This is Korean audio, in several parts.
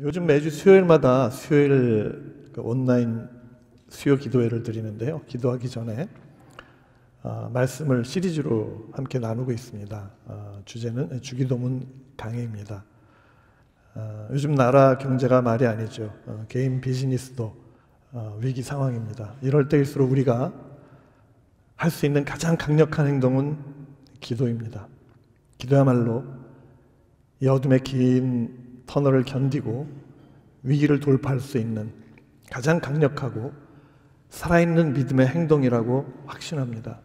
요즘 매주 수요일마다 수요일 온라인 수요 기도회를 드리는데요. 기도하기 전에 말씀을 시리즈로 함께 나누고 있습니다. 주제는 주기도문 강해입니다. 요즘 나라 경제가 말이 아니죠. 개인 비즈니스도 위기 상황입니다. 이럴 때일수록 우리가 할 수 있는 가장 강력한 행동은 기도입니다. 기도야말로 이 어둠의 긴 터널을 견디고 위기를 돌파할 수 있는 가장 강력하고 살아있는 믿음의 행동이라고 확신합니다.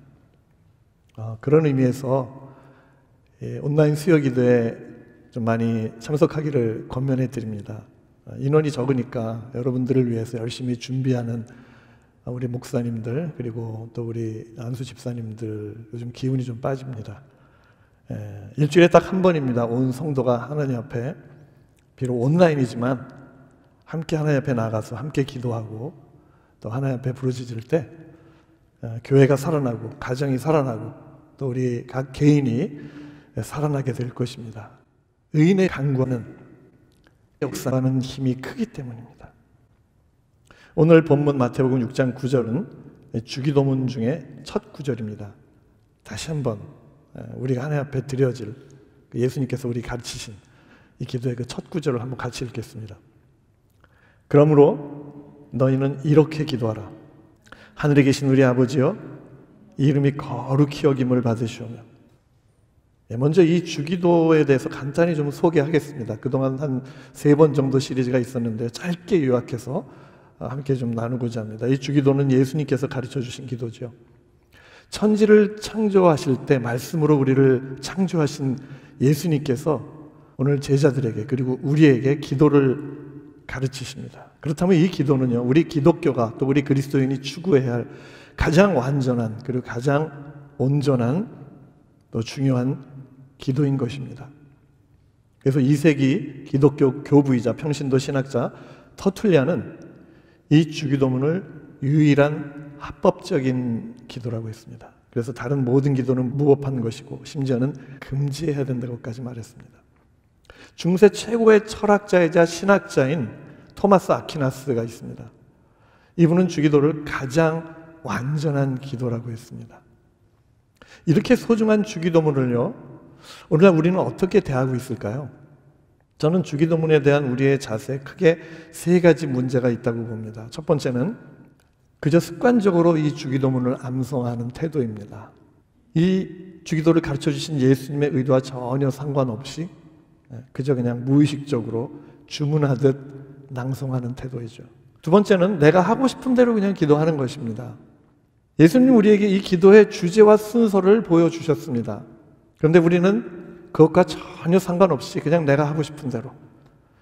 그런 의미에서 온라인 수요 기도에 좀 많이 참석하기를 권면해 드립니다. 인원이 적으니까 여러분들을 위해서 열심히 준비하는 우리 목사님들, 그리고 또 우리 안수 집사님들 요즘 기운이 좀 빠집니다. 일주일에 딱 한 번입니다. 온 성도가 하나님 앞에, 비록 온라인이지만 함께 하나님 앞에 나가서 함께 기도하고 또 하나님 앞에 부르짖을 때 교회가 살아나고 가정이 살아나고 또 우리 각 개인이 살아나게 될 것입니다. 의인의 강구는 역사하는 힘이 크기 때문입니다. 오늘 본문 마태복음 6장 9절은 주기도문 중에 첫 구절입니다. 다시 한번 우리가 하나님 앞에 드려질 예수님께서 우리 가르치신 이 기도의 그 첫 구절을 한번 같이 읽겠습니다. 그러므로 너희는 이렇게 기도하라. 하늘에 계신 우리 아버지여, 이름이 거룩히 여김을 받으시오며. 먼저 이 주기도에 대해서 간단히 좀 소개하겠습니다. 그동안 한 3번 정도 시리즈가 있었는데 짧게 요약해서 함께 좀 나누고자 합니다. 이 주기도는 예수님께서 가르쳐 주신 기도죠. 천지를 창조하실 때 말씀으로 우리를 창조하신 예수님께서 오늘 제자들에게 그리고 우리에게 기도를 가르치십니다. 그렇다면 이 기도는요, 우리 기독교가 또 우리 그리스도인이 추구해야 할 가장 완전한 그리고 가장 온전한 또 중요한 기도인 것입니다. 그래서 2세기 기독교 교부이자 평신도 신학자 터툴리안은 이 주기도문을 유일한 합법적인 기도라고 했습니다. 그래서 다른 모든 기도는 무법한 것이고 심지어는 금지해야 된다고까지 말했습니다. 중세 최고의 철학자이자 신학자인 토마스 아퀴나스가 있습니다. 이분은 주기도를 가장 완전한 기도라고 했습니다. 이렇게 소중한 주기도문을요, 오늘날 우리는 어떻게 대하고 있을까요? 저는 주기도문에 대한 우리의 자세에 크게 3가지 문제가 있다고 봅니다. 첫 번째는 그저 습관적으로 이 주기도문을 암송하는 태도입니다. 이 주기도를 가르쳐 주신 예수님의 의도와 전혀 상관없이 그저 그냥 무의식적으로 주문하듯 낭송하는 태도이죠. 두 번째는 내가 하고 싶은 대로 그냥 기도하는 것입니다. 예수님 우리에게 이 기도의 주제와 순서를 보여주셨습니다. 그런데 우리는 그것과 전혀 상관없이 그냥 내가 하고 싶은 대로,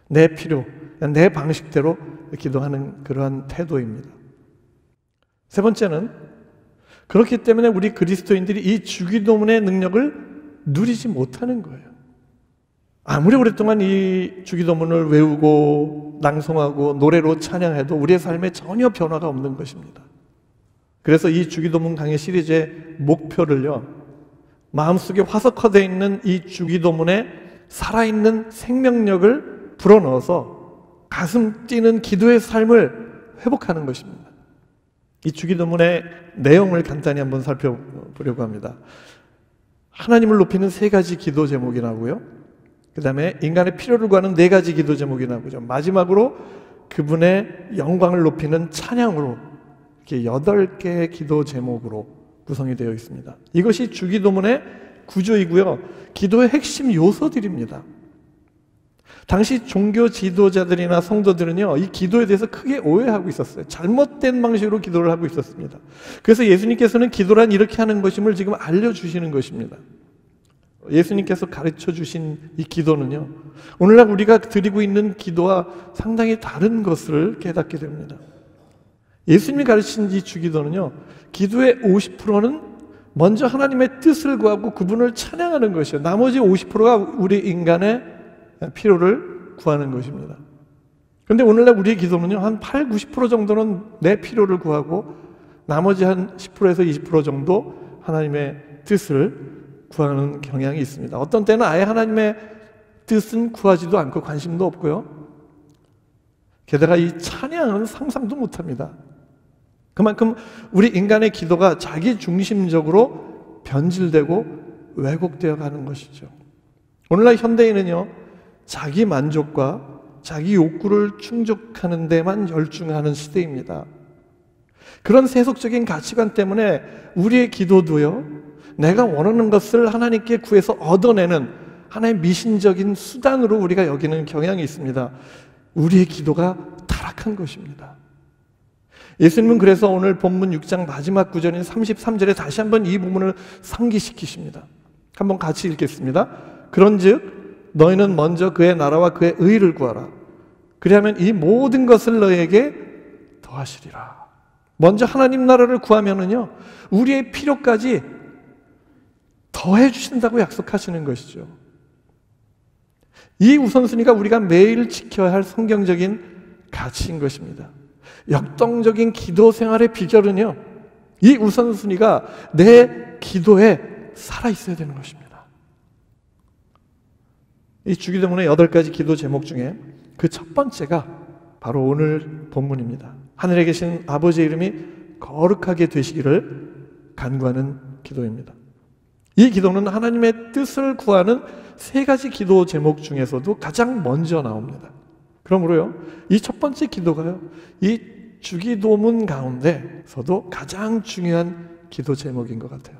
내 필요, 내 방식대로 기도하는 그러한 태도입니다. 세 번째는 그렇기 때문에 우리 그리스도인들이 이 주기도문의 능력을 누리지 못하는 거예요. 아무리 오랫동안 이 주기도문을 외우고 낭송하고 노래로 찬양해도 우리의 삶에 전혀 변화가 없는 것입니다. 그래서 이 주기도문 강의 시리즈의 목표를요, 마음속에 화석화되어 있는 이 주기도문에 살아있는 생명력을 불어넣어서 가슴 뛰는 기도의 삶을 회복하는 것입니다. 이 주기도문의 내용을 간단히 한번 살펴보려고 합니다. 하나님을 높이는 3가지 기도 제목이 나오고요, 그 다음에 인간의 필요를 구하는 4가지 기도 제목이 나오죠. 마지막으로 그분의 영광을 높이는 찬양으로 이렇게 8개의 기도 제목으로 구성이 되어 있습니다. 이것이 주기도문의 구조이고요, 기도의 핵심 요소들입니다. 당시 종교 지도자들이나 성도들은요, 이 기도에 대해서 크게 오해하고 있었어요. 잘못된 방식으로 기도를 하고 있었습니다. 그래서 예수님께서는 기도란 이렇게 하는 것임을 지금 알려주시는 것입니다. 예수님께서 가르쳐 주신 이 기도는요, 오늘날 우리가 드리고 있는 기도와 상당히 다른 것을 깨닫게 됩니다. 예수님이 가르치신 이 주기도는요, 기도의 50%는 먼저 하나님의 뜻을 구하고 그분을 찬양하는 것이에요. 나머지 50%가 우리 인간의 필요를 구하는 것입니다. 그런데 오늘날 우리의 기도는요, 한 80-90% 정도는 내 필요를 구하고 나머지 한 10%에서 20% 정도 하나님의 뜻을 구하는 경향이 있습니다. 어떤 때는 아예 하나님의 뜻은 구하지도 않고 관심도 없고요, 게다가 이 찬양은 상상도 못합니다. 그만큼 우리 인간의 기도가 자기 중심적으로 변질되고 왜곡되어 가는 것이죠. 오늘날 현대인은요, 자기 만족과 자기 욕구를 충족하는 데만 열중하는 시대입니다. 그런 세속적인 가치관 때문에 우리의 기도도요, 내가 원하는 것을 하나님께 구해서 얻어내는 하나의 미신적인 수단으로 우리가 여기는 경향이 있습니다. 우리의 기도가 타락한 것입니다. 예수님은 그래서 오늘 본문 6장 마지막 구절인 33절에 다시 한번 이 부분을 상기시키십니다. 한번 같이 읽겠습니다. 그런즉 너희는 먼저 그의 나라와 그의 의를 구하라. 그리하면 이 모든 것을 너희에게 더하시리라. 먼저 하나님 나라를 구하면은요, 우리의 필요까지 더해 주신다고 약속하시는 것이죠. 이 우선순위가 우리가 매일 지켜야 할 성경적인 가치인 것입니다. 역동적인 기도 생활의 비결은요, 이 우선순위가 내 기도에 살아있어야 되는 것입니다. 이 주기도문의 8가지 기도 제목 중에 그 첫 번째가 바로 오늘 본문입니다. 하늘에 계신 아버지의 이름이 거룩하게 되시기를 간구하는 기도입니다. 이 기도는 하나님의 뜻을 구하는 3가지 기도 제목 중에서도 가장 먼저 나옵니다. 그러므로요, 이 첫 번째 기도가요, 이 주기도문 가운데서도 가장 중요한 기도 제목인 것 같아요.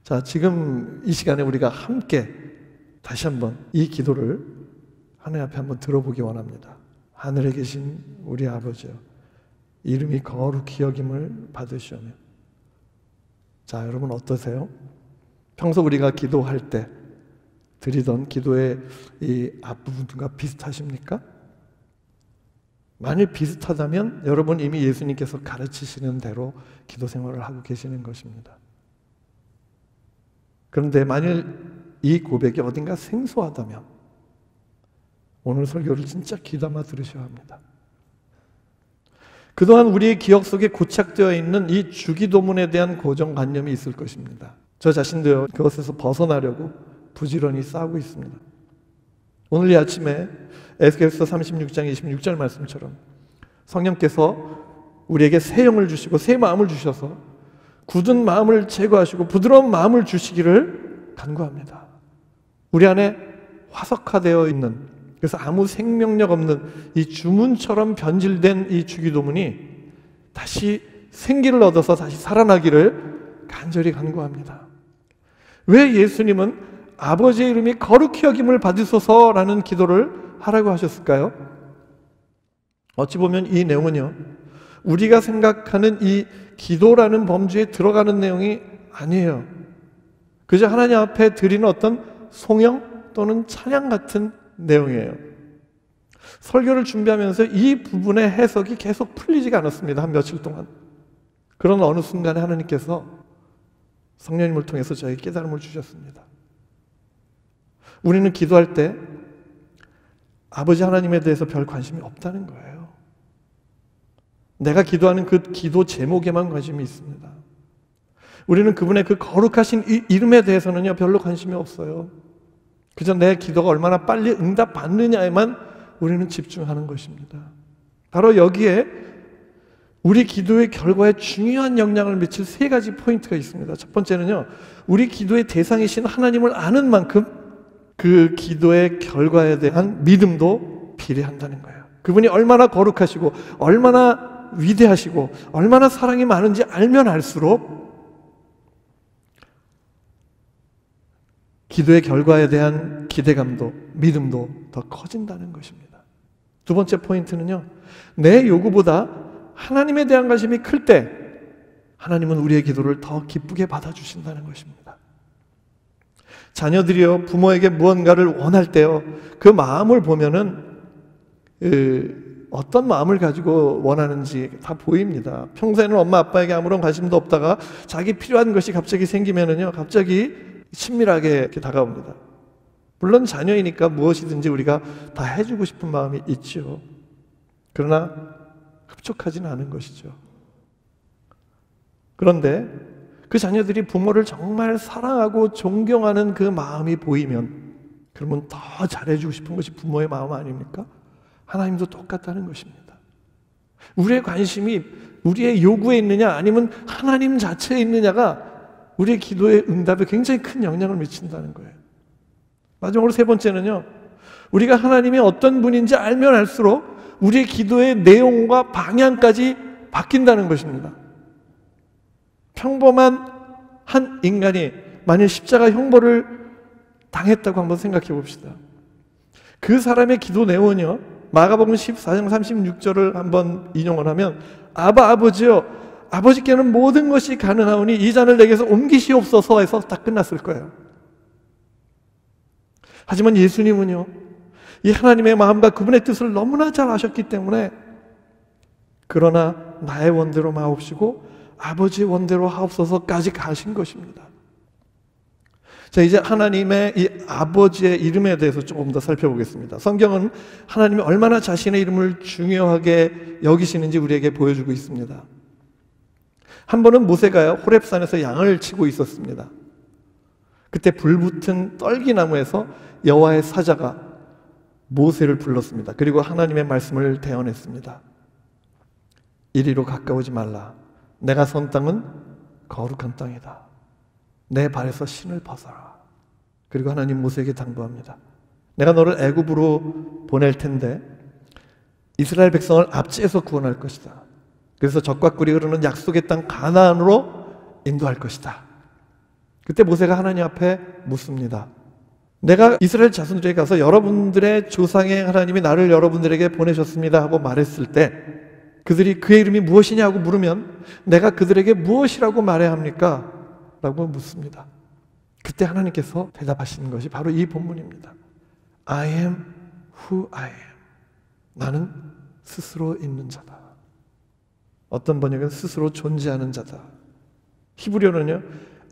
자, 지금 이 시간에 우리가 함께 다시 한번 이 기도를 하나님 앞에 한번 들어보기 원합니다. 하늘에 계신 우리 아버지여, 이름이 거룩히 여김을 받으시오며. 자, 여러분 어떠세요? 평소 우리가 기도할 때 드리던 기도의 이 앞부분과 비슷하십니까? 만일 비슷하다면 여러분 이미 예수님께서 가르치시는 대로 기도 생활을 하고 계시는 것입니다. 그런데 만일 이 고백이 어딘가 생소하다면 오늘 설교를 진짜 귀담아 들으셔야 합니다. 그동안 우리의 기억 속에 고착되어 있는 이 주기도문에 대한 고정관념이 있을 것입니다. 저 자신도요, 그것에서 벗어나려고 부지런히 싸우고 있습니다. 오늘 이 아침에 에스겔서 36장 26절 말씀처럼 성령께서 우리에게 새 영을 주시고 새 마음을 주셔서 굳은 마음을 제거하시고 부드러운 마음을 주시기를 간구합니다. 우리 안에 화석화되어 있는, 그래서 아무 생명력 없는 이 주문처럼 변질된 이 주기도문이 다시 생기를 얻어서 다시 살아나기를 간절히 간구합니다. 왜 예수님은 아버지의 이름이 거룩히 여김을 받으소서라는 기도를 하라고 하셨을까요? 어찌 보면 이 내용은요, 우리가 생각하는 이 기도라는 범주에 들어가는 내용이 아니에요. 그저 하나님 앞에 드리는 어떤 송영 또는 찬양 같은 내용이에요. 설교를 준비하면서 이 부분의 해석이 계속 풀리지가 않았습니다. 한 며칠 동안. 그런 어느 순간에 하나님께서 성령님을 통해서 저에게 깨달음을 주셨습니다. 우리는 기도할 때 아버지 하나님에 대해서 별 관심이 없다는 거예요. 내가 기도하는 그 기도 제목에만 관심이 있습니다. 우리는 그분의 그 거룩하신 이 이름에 대해서는요, 별로 관심이 없어요. 그저 내 기도가 얼마나 빨리 응답받느냐에만 우리는 집중하는 것입니다. 바로 여기에 우리 기도의 결과에 중요한 영향을 미칠 3가지 포인트가 있습니다. 첫 번째는요, 우리 기도의 대상이신 하나님을 아는 만큼 그 기도의 결과에 대한 믿음도 비례한다는 거예요. 그분이 얼마나 거룩하시고 얼마나 위대하시고 얼마나 사랑이 많은지 알면 알수록 기도의 결과에 대한 기대감도 믿음도 더 커진다는 것입니다. 두 번째 포인트는요, 내 요구보다 하나님에 대한 관심이 클 때 하나님은 우리의 기도를 더 기쁘게 받아주신다는 것입니다. 자녀들이요, 부모에게 무언가를 원할 때요, 그 마음을 보면은 어떤 마음을 가지고 원하는지 다 보입니다. 평소에는 엄마 아빠에게 아무런 관심도 없다가 자기 필요한 것이 갑자기 생기면은요, 갑자기 친밀하게 이렇게 다가옵니다. 물론 자녀이니까 무엇이든지 우리가 다 해주고 싶은 마음이 있죠. 그러나 흡족하지는 않은 것이죠. 그런데 그 자녀들이 부모를 정말 사랑하고 존경하는 그 마음이 보이면, 그러면 더 잘해주고 싶은 것이 부모의 마음 아닙니까? 하나님도 똑같다는 것입니다. 우리의 관심이 우리의 요구에 있느냐 아니면 하나님 자체에 있느냐가 우리의 기도의 응답에 굉장히 큰 영향을 미친다는 거예요. 마지막으로 세 번째는요, 우리가 하나님이 어떤 분인지 알면 알수록 우리의 기도의 내용과 방향까지 바뀐다는 것입니다. 평범한 한 인간이 만일 십자가 형벌을 당했다고 한번 생각해 봅시다. 그 사람의 기도 내용은요, 마가복음 14장 36절을 한번 인용을 하면 아버지여 아버지께는 모든 것이 가능하오니 이 잔을 내게서 옮기시옵소서 해서 딱 끝났을 거예요. 하지만 예수님은요, 이 하나님의 마음과 그분의 뜻을 너무나 잘 아셨기 때문에 그러나 나의 원대로 마옵시고 아버지의 원대로 하옵소서까지 가신 것입니다. 자, 이제 하나님의 이 아버지의 이름에 대해서 조금 더 살펴보겠습니다. 성경은 하나님이 얼마나 자신의 이름을 중요하게 여기시는지 우리에게 보여주고 있습니다. 한 번은 모세가 호렙산에서 양을 치고 있었습니다. 그때 불붙은 떨기나무에서 여호와의 사자가 모세를 불렀습니다. 그리고 하나님의 말씀을 대언했습니다. 이리로 가까우지 말라. 내가 선 땅은 거룩한 땅이다. 내 발에서 신을 벗어라. 그리고 하나님 모세에게 당부합니다. 내가 너를 애굽으로 보낼 텐데 이스라엘 백성을 압제해서 구원할 것이다. 그래서 젖과 꿀이 흐르는 약속의 땅 가나안으로 인도할 것이다. 그때 모세가 하나님 앞에 묻습니다. 내가 이스라엘 자손들에게 가서 여러분들의 조상의 하나님이 나를 여러분들에게 보내셨습니다 하고 말했을 때 그들이 그의 이름이 무엇이냐고 물으면 내가 그들에게 무엇이라고 말해야 합니까? 라고 묻습니다. 그때 하나님께서 대답하시는 것이 바로 이 본문입니다. I am who I am. 나는 스스로 있는 자다. 어떤 번역은 스스로 존재하는 자다. 히브리어는요,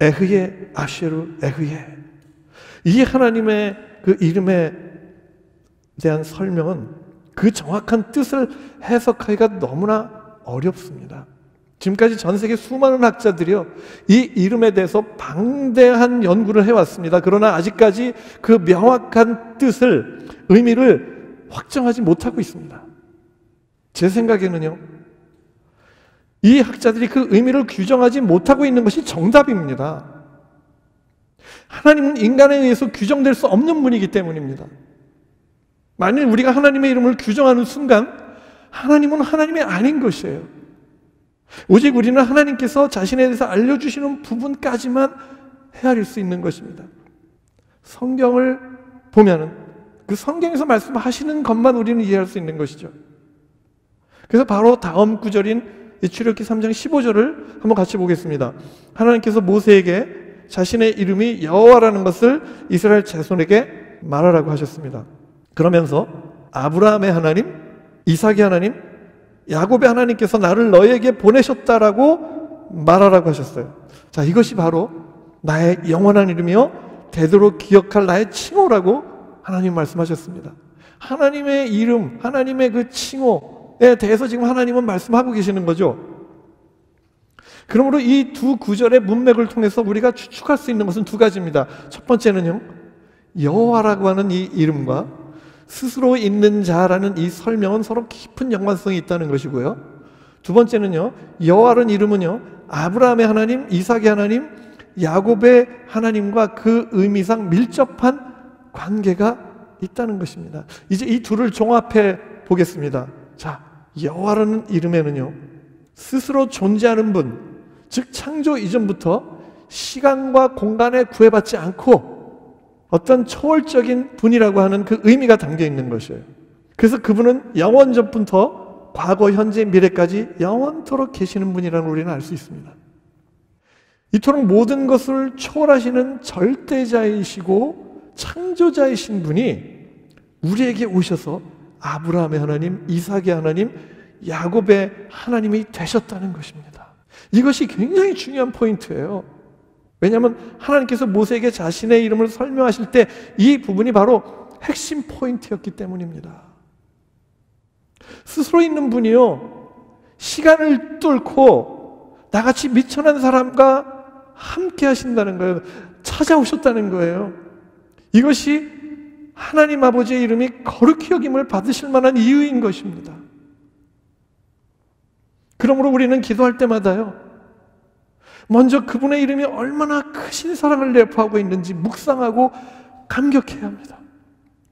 에흐예 아쉐루 에흐예. 이 하나님의 그 이름에 대한 설명은 그 정확한 뜻을 해석하기가 너무나 어렵습니다. 지금까지 전 세계 수많은 학자들이요, 이 이름에 대해서 방대한 연구를 해왔습니다. 그러나 아직까지 그 명확한 뜻을, 의미를 확정하지 못하고 있습니다. 제 생각에는요, 이 학자들이 그 의미를 규정하지 못하고 있는 것이 정답입니다. 하나님은 인간에 의해서 규정될 수 없는 분이기 때문입니다. 만일 우리가 하나님의 이름을 규정하는 순간 하나님은 하나님이 아닌 것이에요. 오직 우리는 하나님께서 자신에 대해서 알려주시는 부분까지만 헤아릴 수 있는 것입니다. 성경을 보면은 그 성경에서 말씀하시는 것만 우리는 이해할 수 있는 것이죠. 그래서 바로 다음 구절인 출애굽기 3장 15절을 한번 같이 보겠습니다. 하나님께서 모세에게 자신의 이름이 여호와라는 것을 이스라엘 자손에게 말하라고 하셨습니다. 그러면서 아브라함의 하나님, 이삭의 하나님, 야곱의 하나님께서 나를 너에게 보내셨다라고 말하라고 하셨어요. 자, 이것이 바로 나의 영원한 이름이요 되도록 기억할 나의 칭호라고 하나님 말씀하셨습니다. 하나님의 이름, 하나님의 그 칭호에 대해서 지금 하나님은 말씀하고 계시는 거죠. 그러므로 이 두 구절의 문맥을 통해서 우리가 추측할 수 있는 것은 두 가지입니다. 첫 번째는요, 여호와라고 하는 이 이름과 스스로 있는 자라는 이 설명은 서로 깊은 연관성이 있다는 것이고요. 두 번째는요, 여호와라는 이름은요, 아브라함의 하나님, 이삭의 하나님, 야곱의 하나님과 그 의미상 밀접한 관계가 있다는 것입니다. 이제 이 둘을 종합해 보겠습니다. 자, 여호와라는 이름에는요, 스스로 존재하는 분, 즉 창조 이전부터 시간과 공간에 구애받지 않고 어떤 초월적인 분이라고 하는 그 의미가 담겨 있는 것이에요. 그래서 그분은 영원전부터 과거, 현재, 미래까지 영원토록 계시는 분이라는 우리는 알 수 있습니다. 이토록 모든 것을 초월하시는 절대자이시고 창조자이신 분이 우리에게 오셔서 아브라함의 하나님, 이삭의 하나님, 야곱의 하나님이 되셨다는 것입니다. 이것이 굉장히 중요한 포인트예요. 왜냐하면 하나님께서 모세에게 자신의 이름을 설명하실 때 이 부분이 바로 핵심 포인트였기 때문입니다. 스스로 있는 분이요, 시간을 뚫고 나같이 미천한 사람과 함께 하신다는 거예요. 찾아오셨다는 거예요. 이것이 하나님 아버지의 이름이 거룩히 여김을 받으실 만한 이유인 것입니다. 그러므로 우리는 기도할 때마다요, 먼저 그분의 이름이 얼마나 크신 사랑을 내포하고 있는지 묵상하고 감격해야 합니다.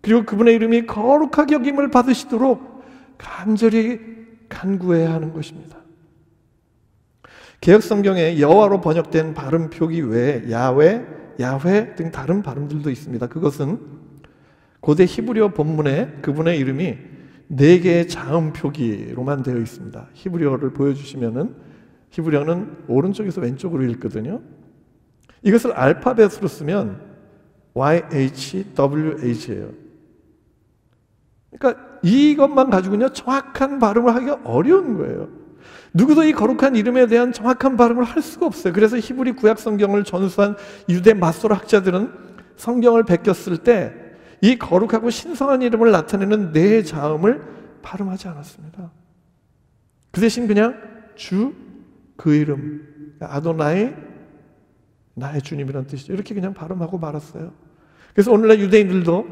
그리고 그분의 이름이 거룩하게 여김을 받으시도록 간절히 간구해야 하는 것입니다. 개역성경에 여호와로 번역된 발음 표기 외에 야훼, 야훼 등 다른 발음들도 있습니다. 그것은 고대 히브리어 본문에 그분의 이름이 4개의 자음 표기로만 되어 있습니다. 히브리어를 보여주시면은, 히브리어는 오른쪽에서 왼쪽으로 읽거든요. 이것을 알파벳으로 쓰면 YHWH예요. 그러니까 이것만 가지고는요, 정확한 발음을 하기가 어려운 거예요. 누구도 이 거룩한 이름에 대한 정확한 발음을 할 수가 없어요. 그래서 히브리 구약 성경을 전수한 유대 마소라 학자들은 성경을 베꼈을 때 이 거룩하고 신성한 이름을 나타내는 4 자음을 발음하지 않았습니다. 그 대신 그냥 주, 그 이름, 아도나이, 나의 주님이라는 뜻이죠. 이렇게 그냥 발음하고 말았어요. 그래서 오늘날 유대인들도,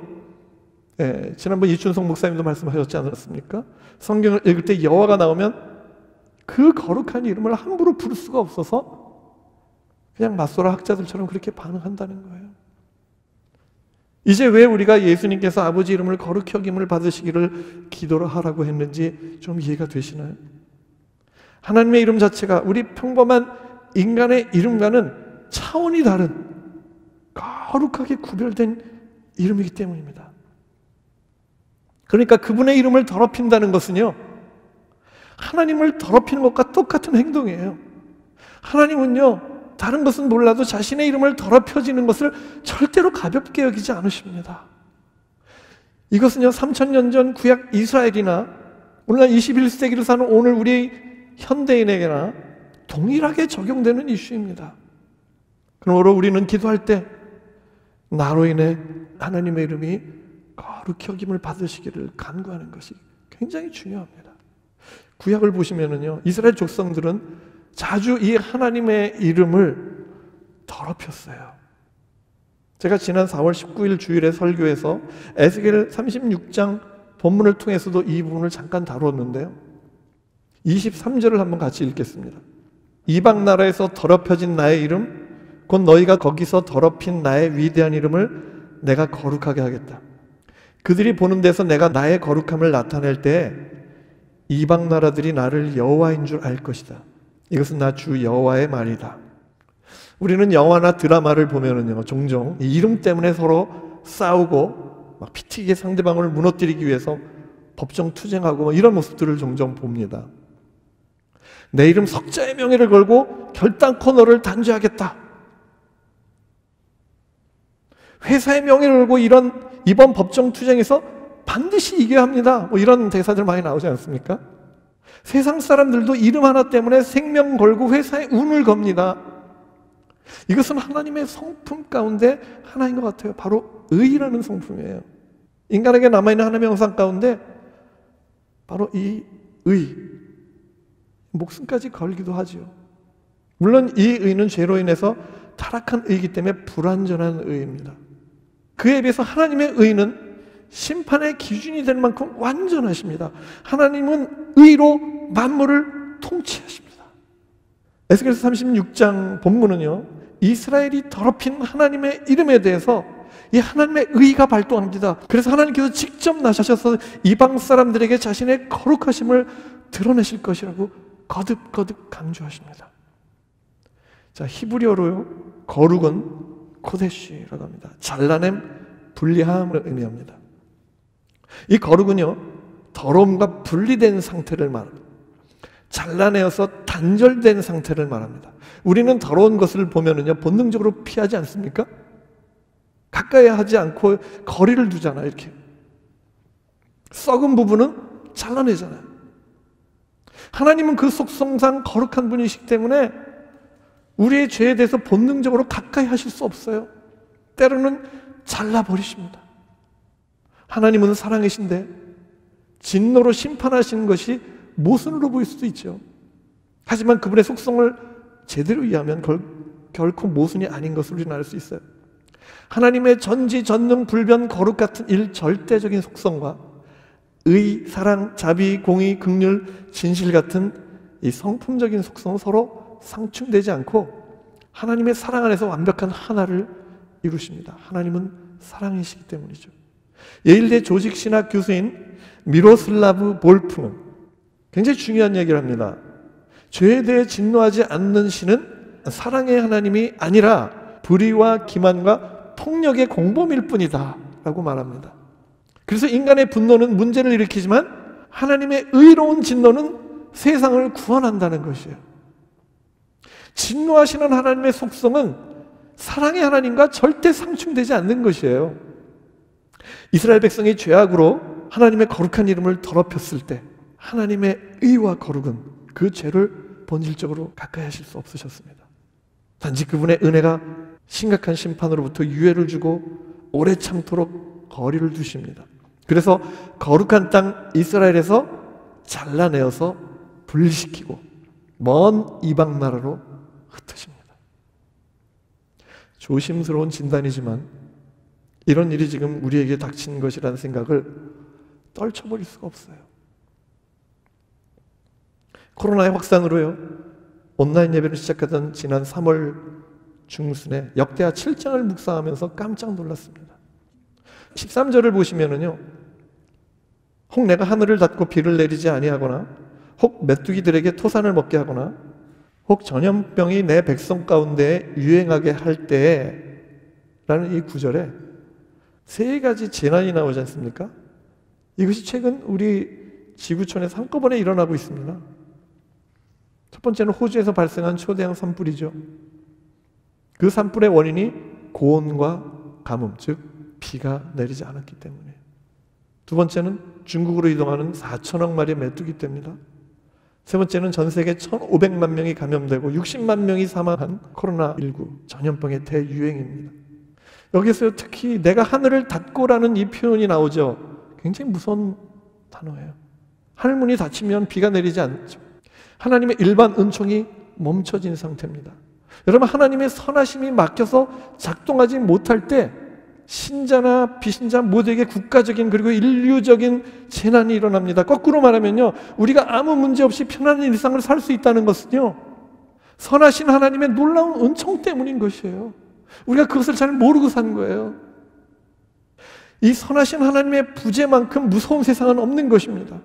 지난번 이춘성 목사님도 말씀하셨지 않았습니까? 성경을 읽을 때 여호와가 나오면 그 거룩한 이름을 함부로 부를 수가 없어서 그냥 마소라 학자들처럼 그렇게 반응한다는 거예요. 이제 왜 우리가 예수님께서 아버지 이름을 거룩히 여김을 받으시기를 기도를 하라고 했는지 좀 이해가 되시나요? 하나님의 이름 자체가 우리 평범한 인간의 이름과는 차원이 다른 거룩하게 구별된 이름이기 때문입니다. 그러니까 그분의 이름을 더럽힌다는 것은요, 하나님을 더럽히는 것과 똑같은 행동이에요. 하나님은요, 다른 것은 몰라도 자신의 이름을 더럽혀지는 것을 절대로 가볍게 여기지 않으십니다. 이것은요, 3000년 전 구약 이스라엘이나 오늘날 21세기를 사는 오늘 우리 현대인에게나 동일하게 적용되는 이슈입니다. 그러므로 우리는 기도할 때 나로 인해 하나님의 이름이 거룩히 여김을 받으시기를 간구하는 것이 굉장히 중요합니다. 구약을 보시면은요, 이스라엘 족성들은 자주 이 하나님의 이름을 더럽혔어요. 제가 지난 4월 19일 주일에 설교에서 에스겔 36장 본문을 통해서도 이 부분을 잠깐 다루었는데요. 23절을 한번 같이 읽겠습니다. 이방 나라에서 더럽혀진 나의 이름, 곧 너희가 거기서 더럽힌 나의 위대한 이름을 내가 거룩하게 하겠다. 그들이 보는 데서 내가 나의 거룩함을 나타낼 때 이방 나라들이 나를 여호와인 줄 알 것이다. 이것은 나 주 여호와의 말이다. 우리는 영화나 드라마를 보면은요, 종종 이 이름 때문에 서로 싸우고 막 피 튀기게 상대방을 무너뜨리기 위해서 법정 투쟁하고 이런 모습들을 종종 봅니다. 내 이름 석자의 명예를 걸고 결단코 너를 단죄하겠다. 회사의 명예를 걸고 이번 법정 투쟁에서 반드시 이겨야 합니다. 이런 대사들 많이 나오지 않습니까? 세상 사람들도 이름 하나 때문에 생명 걸고 회사의 운을 겁니다. 이것은 하나님의 성품 가운데 하나인 것 같아요. 바로 의라는 성품이에요. 인간에게 남아있는 하나님의 형상 가운데 바로 이 의, 목숨까지 걸기도 하죠. 물론 이 의는 죄로 인해서 타락한 의이기 때문에 불완전한 의입니다. 그에 비해서 하나님의 의는 심판의 기준이 될 만큼 완전하십니다. 하나님은 의로 만물을 통치하십니다. 에스겔서 36장 본문은요, 이스라엘이 더럽힌 하나님의 이름에 대해서 이 하나님의 의가 발동합니다. 그래서 하나님께서 직접 나서셔서 이방 사람들에게 자신의 거룩하심을 드러내실 것이라고 거듭거듭 강조하십니다. 자, 히브리어로요, 거룩은 코데시라고 합니다. 잘라냄, 분리함을 의미합니다. 이 거룩은요, 더러움과 분리된 상태를 말합니다. 잘라내어서 단절된 상태를 말합니다. 우리는 더러운 것을 보면은요, 본능적으로 피하지 않습니까? 가까이 하지 않고 거리를 두잖아요. 이렇게 썩은 부분은 잘라내잖아요. 하나님은 그 속성상 거룩한 분이시기 때문에 우리의 죄에 대해서 본능적으로 가까이 하실 수 없어요. 때로는 잘라버리십니다. 하나님은 사랑이신데 진노로 심판하시는 것이 모순으로 보일 수도 있죠. 하지만 그분의 속성을 제대로 이해하면 결코 모순이 아닌 것을 우리는 알 수 있어요. 하나님의 전지전능 불변 거룩 같은 일절대적인 속성과 의, 사랑, 자비, 공의, 긍휼, 진실 같은 이 성품적인 속성은 서로 상충되지 않고 하나님의 사랑 안에서 완벽한 하나를 이루십니다. 하나님은 사랑이시기 때문이죠. 예일대 조직신학 교수인 미로슬라브 볼프는 굉장히 중요한 얘기를 합니다. 죄에 대해 진노하지 않는 신은 사랑의 하나님이 아니라 불의와 기만과 폭력의 공범일 뿐이다 라고 말합니다. 그래서 인간의 분노는 문제를 일으키지만 하나님의 의로운 진노는 세상을 구원한다는 것이에요. 진노하시는 하나님의 속성은 사랑의 하나님과 절대 상충되지 않는 것이에요. 이스라엘 백성이 죄악으로 하나님의 거룩한 이름을 더럽혔을 때 하나님의 의와 거룩은 그 죄를 본질적으로 가까이 하실 수 없으셨습니다. 단지 그분의 은혜가 심각한 심판으로부터 유예를 주고 오래 참도록 거리를 두십니다. 그래서 거룩한 땅 이스라엘에서 잘라내어서 분리시키고 먼 이방 나라로 흩으십니다. 조심스러운 진단이지만 이런 일이 지금 우리에게 닥친 것이라는 생각을 떨쳐버릴 수가 없어요. 코로나의 확산으로요, 온라인 예배를 시작하던 지난 3월 중순에 역대하 7장을 묵상하면서 깜짝 놀랐습니다. 13절을 보시면은요, 혹 내가 하늘을 닫고 비를 내리지 아니하거나 혹 메뚜기들에게 토산을 먹게 하거나 혹 전염병이 내 백성 가운데 유행하게 할 때에 라는 이 구절에 세 가지 재난이 나오지 않습니까? 이것이 최근 우리 지구촌에서 한꺼번에 일어나고 있습니다. 첫 번째는 호주에서 발생한 초대형 산불이죠. 그 산불의 원인이 고온과 가뭄, 즉 비가 내리지 않았기 때문에. 두 번째는 중국으로 이동하는 4천억 마리의 메뚜기 떼입니다. 세 번째는 전 세계 1,500만 명이 감염되고 60만 명이 사망한 코로나19 전염병의 대유행입니다. 여기서 특히 내가 하늘을 닫고라는 이 표현이 나오죠. 굉장히 무서운 단어예요. 하늘문이 닫히면 비가 내리지 않죠. 하나님의 일반 은총이 멈춰진 상태입니다. 여러분, 하나님의 선하심이 막혀서 작동하지 못할 때 신자나 비신자 모두에게 국가적인 그리고 인류적인 재난이 일어납니다. 거꾸로 말하면요, 우리가 아무 문제 없이 편안한 일상을 살 수 있다는 것은요, 선하신 하나님의 놀라운 은총 때문인 것이에요. 우리가 그것을 잘 모르고 산 거예요. 이 선하신 하나님의 부재만큼 무서운 세상은 없는 것입니다.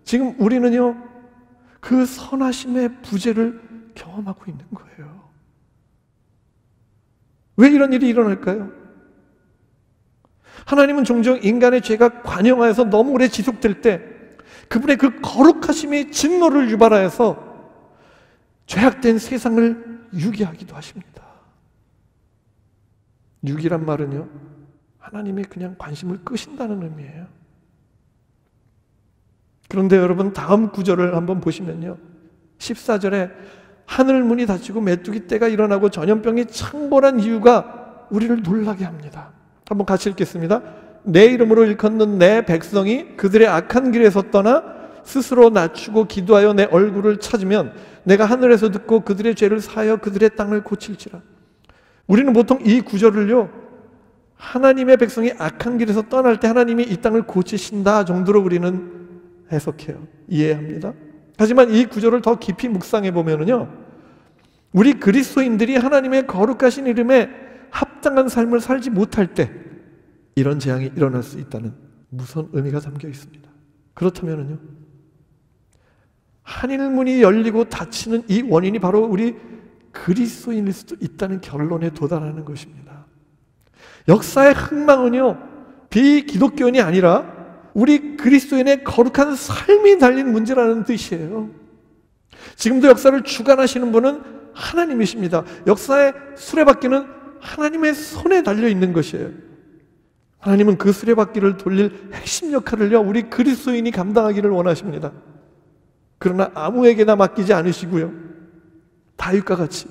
지금 우리는요, 그 선하심의 부재를 경험하고 있는 거예요. 왜 이런 일이 일어날까요? 하나님은 종종 인간의 죄가 관영하여서 너무 오래 지속될 때 그분의 그 거룩하심이 진노를 유발하여서 죄악된 세상을 유기하기도 하십니다. 유기란 말은요, 하나님이 그냥 관심을 끄신다는 의미예요. 그런데 여러분, 다음 구절을 한번 보시면요, 14절에 하늘 문이 닫히고 메뚜기 떼가 일어나고 전염병이 창궐한 이유가 우리를 놀라게 합니다. 한번 같이 읽겠습니다. 내 이름으로 일컫는 내 백성이 그들의 악한 길에서 떠나 스스로 낮추고 기도하여 내 얼굴을 찾으면 내가 하늘에서 듣고 그들의 죄를 사하여 그들의 땅을 고칠지라. 우리는 보통 이 구절을요, 하나님의 백성이 악한 길에서 떠날 때 하나님이 이 땅을 고치신다 정도로 우리는 해석해요. 이해합니다. 하지만 이 구절을 더 깊이 묵상해 보면은요, 우리 그리스도인들이 하나님의 거룩하신 이름에 합당한 삶을 살지 못할 때 이런 재앙이 일어날 수 있다는 무서운 의미가 담겨 있습니다. 그렇다면은요, 하늘문이 열리고 닫히는 이 원인이 바로 우리 그리스도인일 수도 있다는 결론에 도달하는 것입니다. 역사의 흥망은요, 비기독교인이 아니라 우리 그리스도인의 거룩한 삶이 달린 문제라는 뜻이에요. 지금도 역사를 주관하시는 분은 하나님이십니다. 역사의 수레바퀴는 하나님의 손에 달려있는 것이에요. 하나님은 그 수레바퀴를 돌릴 핵심 역할을요, 우리 그리스도인이 감당하기를 원하십니다. 그러나 아무에게나 맡기지 않으시고요, 다윗과 같이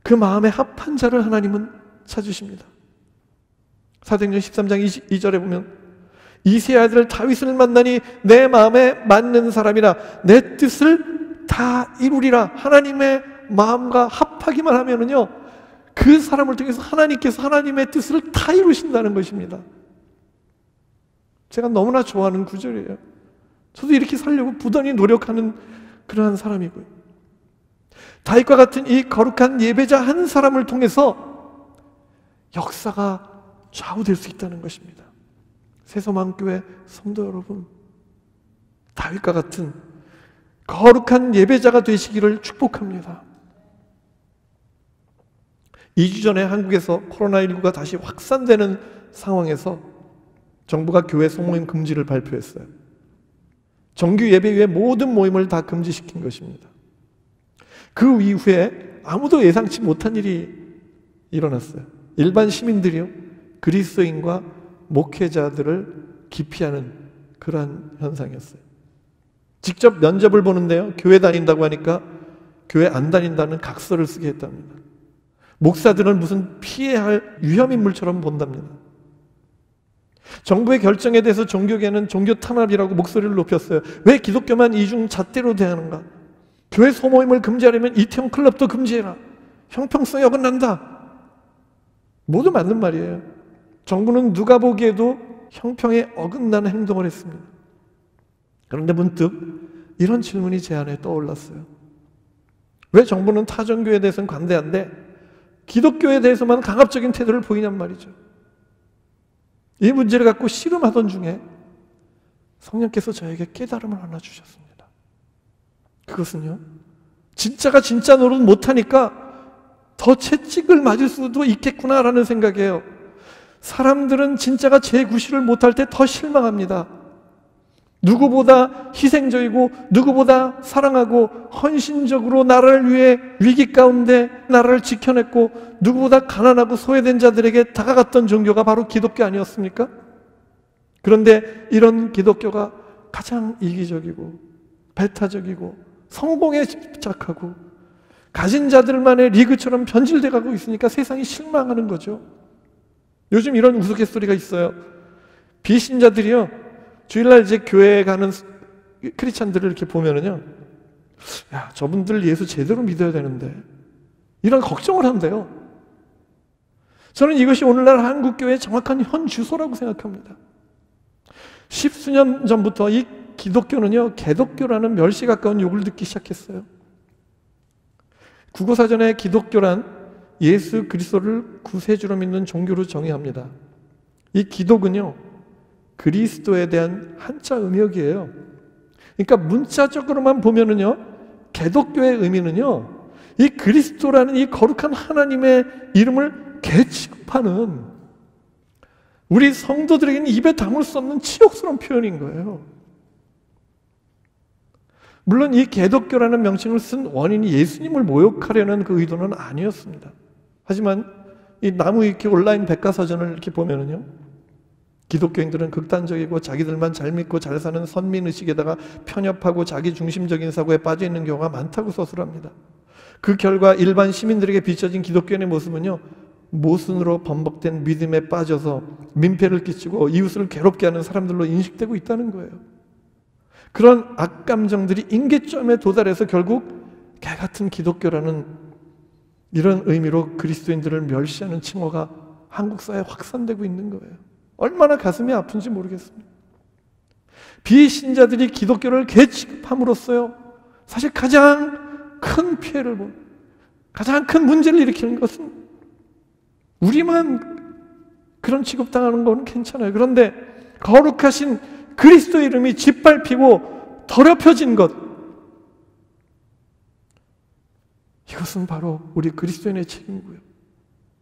그 마음에 합한 자를 하나님은 찾으십니다. 사도행전 13장 22절에 보면 이새의 아들 다윗을 만나니 내 마음에 맞는 사람이라 내 뜻을 다 이루리라. 하나님의 마음과 합하기만 하면은요, 그 사람을 통해서 하나님께서 하나님의 뜻을 다 이루신다는 것입니다. 제가 너무나 좋아하는 구절이에요. 저도 이렇게 살려고 부단히 노력하는 그러한 사람이고요. 다윗과 같은 이 거룩한 예배자 한 사람을 통해서 역사가 좌우될 수 있다는 것입니다. 새소망교회 성도 여러분, 다윗과 같은 거룩한 예배자가 되시기를 축복합니다. 2주 전에 한국에서 코로나19가 다시 확산되는 상황에서 정부가 교회 소모임 금지를 발표했어요. 정규 예배 외에 모든 모임을 다 금지시킨 것입니다. 그 이후에 아무도 예상치 못한 일이 일어났어요. 일반 시민들이요, 그리스도인과 목회자들을 기피하는 그러한 현상이었어요. 직접 면접을 보는데요, 교회 다닌다고 하니까 교회 안 다닌다는 각서를 쓰게 했답니다. 목사들은 무슨 피해야 할 위험인물처럼 본답니다. 정부의 결정에 대해서 종교계는 종교 탄압이라고 목소리를 높였어요. 왜 기독교만 이중 잣대로 대하는가? 교회 소모임을 금지하려면 이태원 클럽도 금지해라. 형평성이 어긋난다. 모두 맞는 말이에요. 정부는 누가 보기에도 형평에 어긋나는 행동을 했습니다. 그런데 문득 이런 질문이 제 안에 떠올랐어요. 왜 정부는 타종교에 대해서는 관대한데 기독교에 대해서만 강압적인 태도를 보이냔 말이죠. 이 문제를 갖고 씨름하던 중에 성령께서 저에게 깨달음을 하나 주셨습니다. 그것은요, 진짜가 진짜 노릇 못하니까 더 채찍을 맞을 수도 있겠구나라는 생각이에요. 사람들은 진짜가 제 구실을 못할 때 더 실망합니다. 누구보다 희생적이고 누구보다 사랑하고 헌신적으로 나라를 위해 위기 가운데 나라를 지켜냈고 누구보다 가난하고 소외된 자들에게 다가갔던 종교가 바로 기독교 아니었습니까? 그런데 이런 기독교가 가장 이기적이고 배타적이고 성공에 집착하고 가진 자들만의 리그처럼 변질돼 가고 있으니까 세상이 실망하는 거죠. 요즘 이런 우스갯소리가 있어요. 비신자들이요, 주일날 이제 교회에 가는 크리스찬들을 이렇게 보면은요, 야, 저분들 예수 제대로 믿어야 되는데, 이런 걱정을 한대요. 저는 이것이 오늘날 한국교회의 정확한 현 주소라고 생각합니다. 10수년 전부터 이 기독교는요, 개독교라는 멸시 가까운 욕을 듣기 시작했어요. 국어사전에 기독교란 예수 그리스도를 구세주로 믿는 종교로 정의합니다. 이 기독은요, 그리스도에 대한 한자 음역이에요. 그러니까 문자적으로만 보면은요, 개독교의 의미는요, 이 그리스도라는 이 거룩한 하나님의 이름을 개취급하는, 우리 성도들에게는 입에 담을 수 없는 치욕스러운 표현인 거예요. 물론 이 개독교라는 명칭을 쓴 원인이 예수님을 모욕하려는 그 의도는 아니었습니다. 하지만 이 나무위키 온라인 백과사전을 이렇게 보면은요, 기독교인들은 극단적이고 자기들만 잘 믿고 잘 사는 선민의식에다가 편협하고 자기중심적인 사고에 빠져 있는 경우가 많다고 서술합니다. 그 결과 일반 시민들에게 비춰진 기독교인의 모습은요, 모순으로 번복된 믿음에 빠져서 민폐를 끼치고 이웃을 괴롭게 하는 사람들로 인식되고 있다는 거예요. 그런 악감정들이 임계점에 도달해서 결국 개같은 기독교라는 이런 의미로 그리스도인들을 멸시하는 칭호가 한국 사회에 확산되고 있는 거예요. 얼마나 가슴이 아픈지 모르겠습니다. 비신자들이 기독교를 개취급함으로써요, 사실 가장 큰 피해를 본, 가장 큰 문제를 일으키는 것은, 우리만 그런 취급당하는 건 괜찮아요. 그런데 거룩하신 그리스도의 이름이 짓밟히고 더럽혀진 것, 이것은 바로 우리 그리스도인의 책임이고요.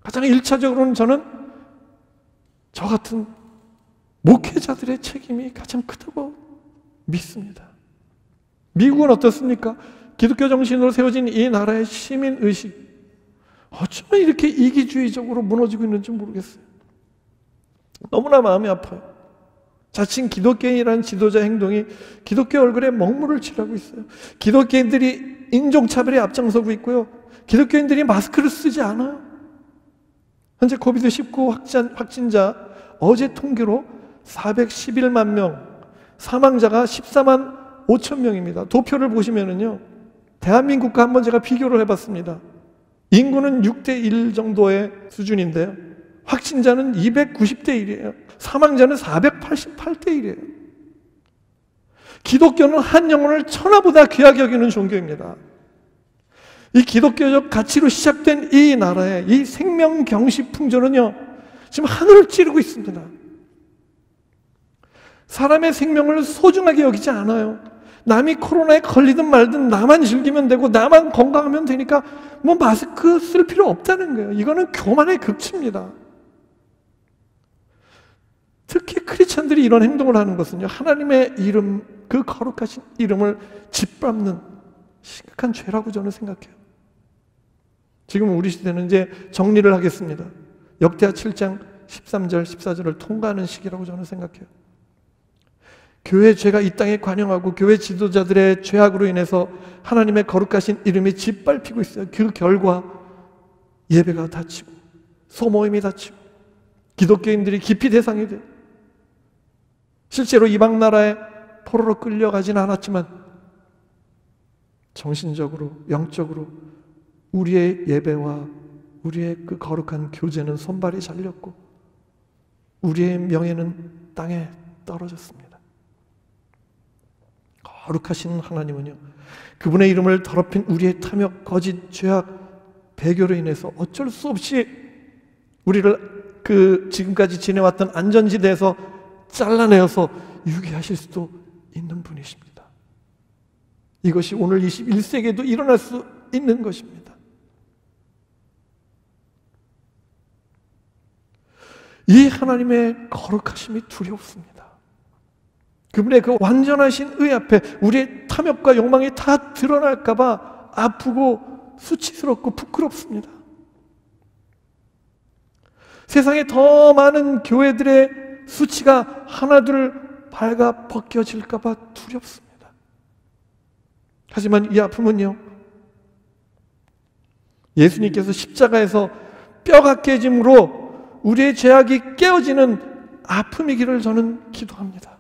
가장 1차적으로는 저는 저 같은 목회자들의 책임이 가장 크다고 믿습니다. 미국은 어떻습니까? 기독교 정신으로 세워진 이 나라의 시민의식, 어쩌면 이렇게 이기주의적으로 무너지고 있는지 모르겠어요. 너무나 마음이 아파요. 자칭 기독교인이라는 지도자 행동이 기독교 얼굴에 먹물을 칠하고 있어요. 기독교인들이 인종차별에 앞장서고 있고요, 기독교인들이 마스크를 쓰지 않아요. 현재 코비드-19 확진자 어제 통계로 411만 명, 사망자가 14만 5천 명입니다. 도표를 보시면은요, 대한민국과 한번 제가 비교를 해봤습니다. 인구는 6대 1 정도의 수준인데요. 확진자는 290대 1이에요. 사망자는 488대 1이에요. 기독교는 한 영혼을 천하보다 귀하게 여기는 종교입니다. 이 기독교적 가치로 시작된 이 나라의 이 생명 경시 풍조는요, 지금 하늘을 찌르고 있습니다. 사람의 생명을 소중하게 여기지 않아요. 남이 코로나에 걸리든 말든 나만 즐기면 되고 나만 건강하면 되니까 뭐 마스크 쓸 필요 없다는 거예요. 이거는 교만의 극치입니다. 특히 크리스찬들이 이런 행동을 하는 것은요, 하나님의 이름, 그 거룩하신 이름을 짓밟는 심각한 죄라고 저는 생각해요. 지금 우리 시대는 이제 정리를 하겠습니다. 역대하 7장 13절, 14절을 통과하는 시기라고 저는 생각해요. 교회 죄가 이 땅에 관영하고 교회 지도자들의 죄악으로 인해서 하나님의 거룩하신 이름이 짓밟히고 있어요. 그 결과 예배가 닫히고 소모임이 닫히고 기독교인들이 기피 대상이 돼요. 실제로 이방 나라에 포로로 끌려가진 않았지만 정신적으로, 영적으로 우리의 예배와 우리의 그 거룩한 교제는 손발이 잘렸고 우리의 명예는 땅에 떨어졌습니다. 거룩하신 하나님은요, 그분의 이름을 더럽힌 우리의 탐욕, 거짓, 죄악, 배교로 인해서 어쩔 수 없이 우리를 그 지금까지 지내왔던 안전지대에서 잘라내어서 유기하실 수도 있는 분이십니다. 이것이 오늘 21세기에도 일어날 수 있는 것입니다. 이 하나님의 거룩하심이 두렵습니다. 그분의 그 완전하신 의 앞에 우리의 탐욕과 욕망이 다 드러날까 봐 아프고 수치스럽고 부끄럽습니다. 세상에 더 많은 교회들의 수치가 하나둘 발가 벗겨질까 봐 두렵습니다. 하지만 이 아픔은요, 예수님께서 십자가에서 뼈가 깨짐으로 우리의 죄악이 깨어지는 아픔이기를 저는 기도합니다.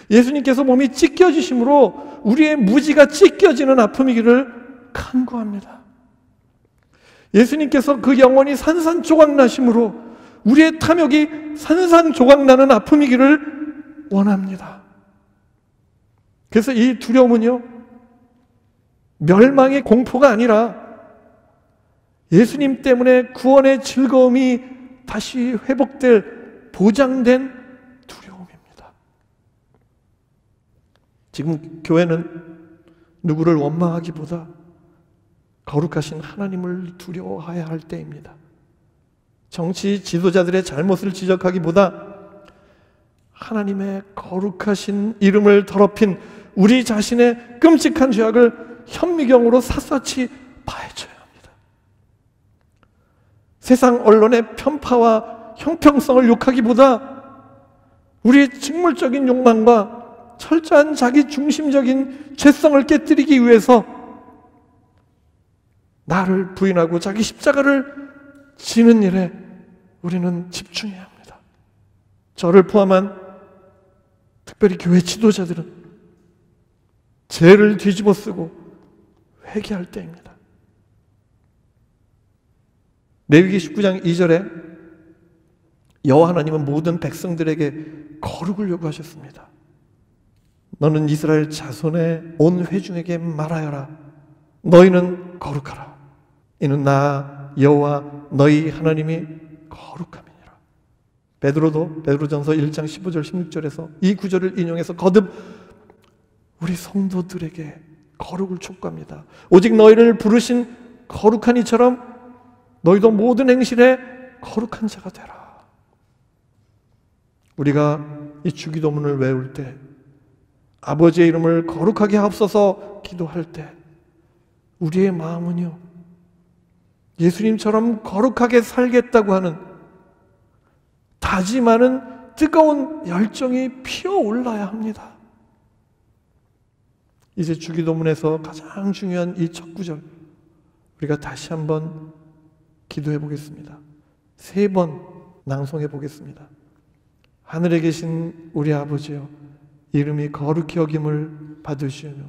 예수님께서 몸이 찢겨지심으로 우리의 무지가 찢겨지는 아픔이기를 간구합니다. 예수님께서 그 영혼이 산산조각 나심으로 우리의 탐욕이 산산조각 나는 아픔이기를 원합니다. 그래서 이 두려움은요, 멸망의 공포가 아니라 예수님 때문에 구원의 즐거움이 다시 회복될 보장된 두려움입니다. 지금 교회는 누구를 원망하기보다 거룩하신 하나님을 두려워해야 할 때입니다. 정치 지도자들의 잘못을 지적하기보다 하나님의 거룩하신 이름을 더럽힌 우리 자신의 끔찍한 죄악을 현미경으로 샅샅이 파헤쳐야 합니다. 세상 언론의 편파와 형평성을 욕하기보다 우리의 직물적인 욕망과 철저한 자기 중심적인 죄성을 깨뜨리기 위해서 나를 부인하고 자기 십자가를 지는 일에 우리는 집중해야 합니다. 저를 포함한 특별히 교회 지도자들은 죄를 뒤집어 쓰고 회개할 때입니다. 레위기 19장 2절에 여호와 하나님은 모든 백성들에게 거룩을 요구하셨습니다. 너는 이스라엘 자손의 온 회중에게 말하여라. 너희는 거룩하라. 이는 나 여호와 너희 하나님이 거룩함이니라. 베드로전서 1장 15절 16절에서 이 구절을 인용해서 거듭 우리 성도들에게 거룩을 촉구합니다. 오직 너희를 부르신 거룩한 이처럼 너희도 모든 행실에 거룩한 자가 되라. 우리가 이 주기도문을 외울 때, 아버지의 이름을 거룩하게 하옵소서 기도할 때 우리의 마음은요, 예수님처럼 거룩하게 살겠다고 하는 다짐하는 뜨거운 열정이 피어올라야 합니다. 이제 주기도문에서 가장 중요한 이 첫 구절, 우리가 다시 한번 기도해 보겠습니다. 3번 낭송해 보겠습니다. 하늘에 계신 우리 아버지여, 이름이 거룩히 여김을 받으시오며,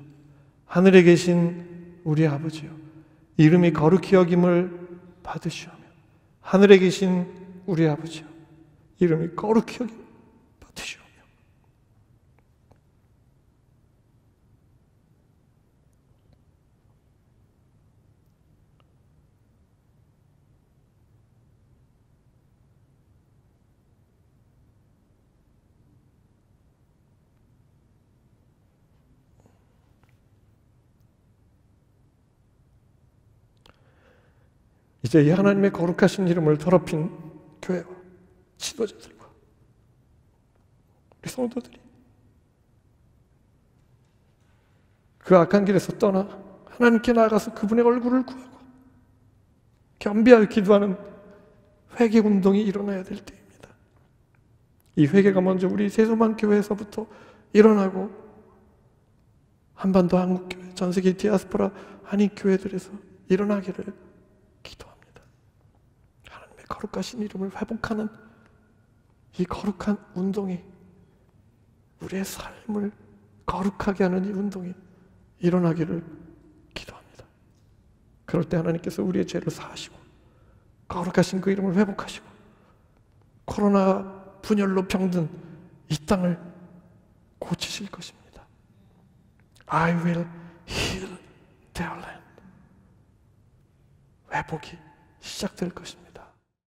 하늘에 계신 우리 아버지여, 이름이 거룩히 여김을 받으시오며 하늘에 계신 우리 아버지여 이름이 거룩히 여김을 받으시오며 이제 이 하나님의 거룩하신 이름을 더럽힌 교회와 지도자들과 우리 성도들이 그 악한 길에서 떠나 하나님께 나아가서 그분의 얼굴을 구하고 겸비하여 기도하는 회개 운동이 일어나야 될 때입니다. 이 회개가 먼저 우리 세소만 교회에서부터 일어나고 한반도 한국교회, 전세계 디아스포라 한인 교회들에서 일어나기를 기도합니다. 하나님의 거룩하신 이름을 회복하는 이 거룩한 운동이 우리의 삶을 거룩하게 하는 이 운동이 일어나기를 기도합니다. 그럴 때 하나님께서 우리의 죄를 사하시고 거룩하신 그 이름을 회복하시고 코로나 분열로 병든 이 땅을 고치실 것입니다. I will heal their land. 회복이 시작될 것입니다.